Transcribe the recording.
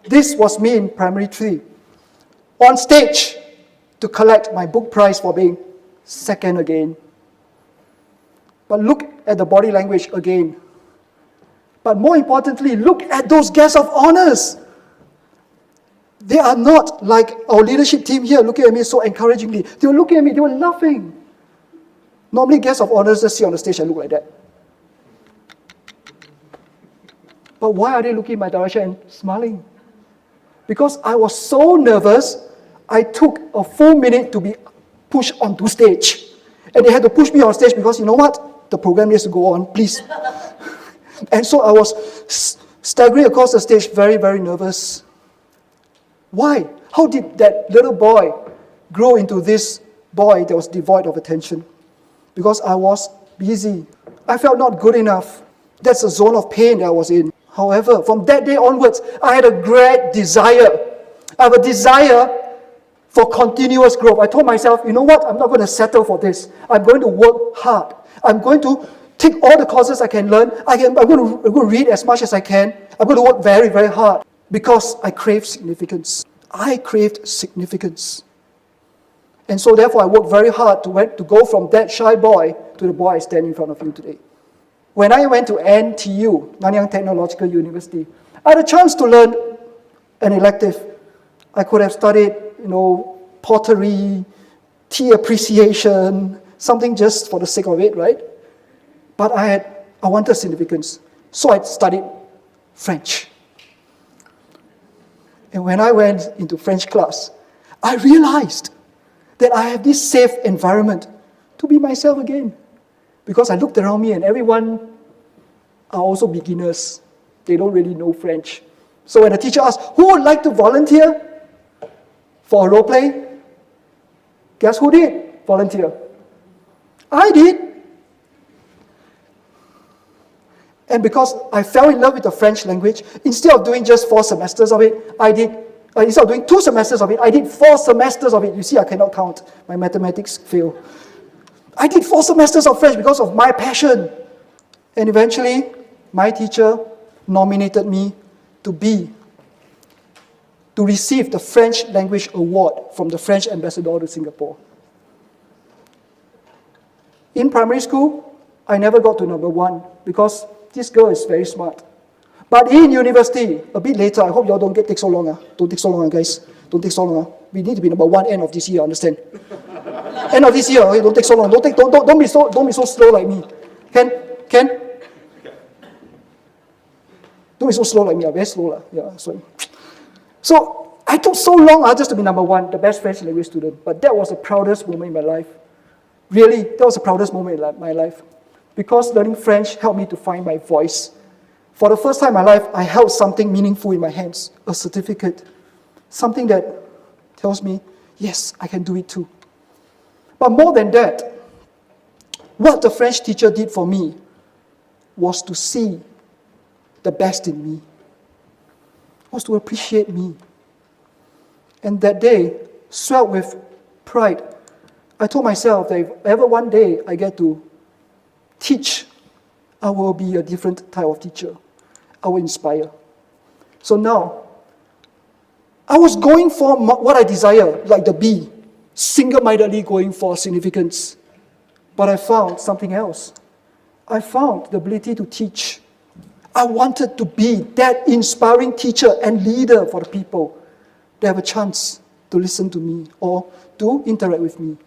This was me in primary 3. On stage to collect my book prize for being second again. But look at the body language again. But more importantly, look at those guests of honors. They are not like our leadership team here looking at me so encouragingly. They were looking at me, they were laughing. Normally guests of honors just sit on the stage and look like that. But why are they looking in my direction and smiling? Because I was so nervous, I took a full minute to be pushed onto stage. And they had to push me on stage because you know what? The program needs to go on, please. And so I was staggering across the stage, very, very nervous. Why? How did that little boy grow into this boy that was devoid of attention? Because I was busy. I felt not good enough. That's a zone of pain that I was in. However, from that day onwards, I had a great desire. I have a desire for continuous growth. I told myself, you know what? I'm not going to settle for this. I'm going to work hard. I'm going to take all the courses I can learn. I'm going to read as much as I can. I'm going to work very, very hard because I crave significance. I craved significance. And so therefore, I worked very hard to go from that shy boy to the boy I stand in front of you today. When I went to NTU, Nanyang Technological University, I had a chance to learn an elective. I could have studied, pottery, tea appreciation, something just for the sake of it, right? But I wanted significance. So I studied French. And when I went into French class, I realized that I have this safe environment to be myself again. Because I looked around me and everyone are also beginners. They don't really know French. So when the teacher asked, who would like to volunteer for a role play? Guess who did volunteer? I did. And because I fell in love with the French language, instead of doing just 4 semesters of it, instead of doing 2 semesters of it, I did 4 semesters of it. You see, I cannot count. My mathematics fail. I did 4 semesters of French because of my passion. And eventually, my teacher nominated me to receive the French Language Award from the French Ambassador to Singapore. In primary school, I never got to number 1 because this girl is very smart. But in university, a bit later, I hope you all don't take so long. Don't take so long, guys. Don't take so long. We need to be number 1 end of this year, understand? End of this year, okay? Don't take so long. Don't be so slow like me. Can? Don't be so slow like me. I'm very slow. Yeah, sorry. So I took so long just to be number 1, the best French language student. But that was the proudest moment in my life. Really, that was the proudest moment in my life. Because learning French helped me to find my voice. For the first time in my life, I held something meaningful in my hands, a certificate. Something that tells me, yes, I can do it too. But more than that, what the French teacher did for me was to see the best in me, was to appreciate me. And that day, swelled with pride, I told myself that if ever one day I get to teach, I will be a different type of teacher. I will inspire. So now, I was going for what I desire, like the bee, single-mindedly going for significance. But I found something else. I found the ability to teach. I wanted to be that inspiring teacher and leader for the people that have a chance to listen to me or to interact with me.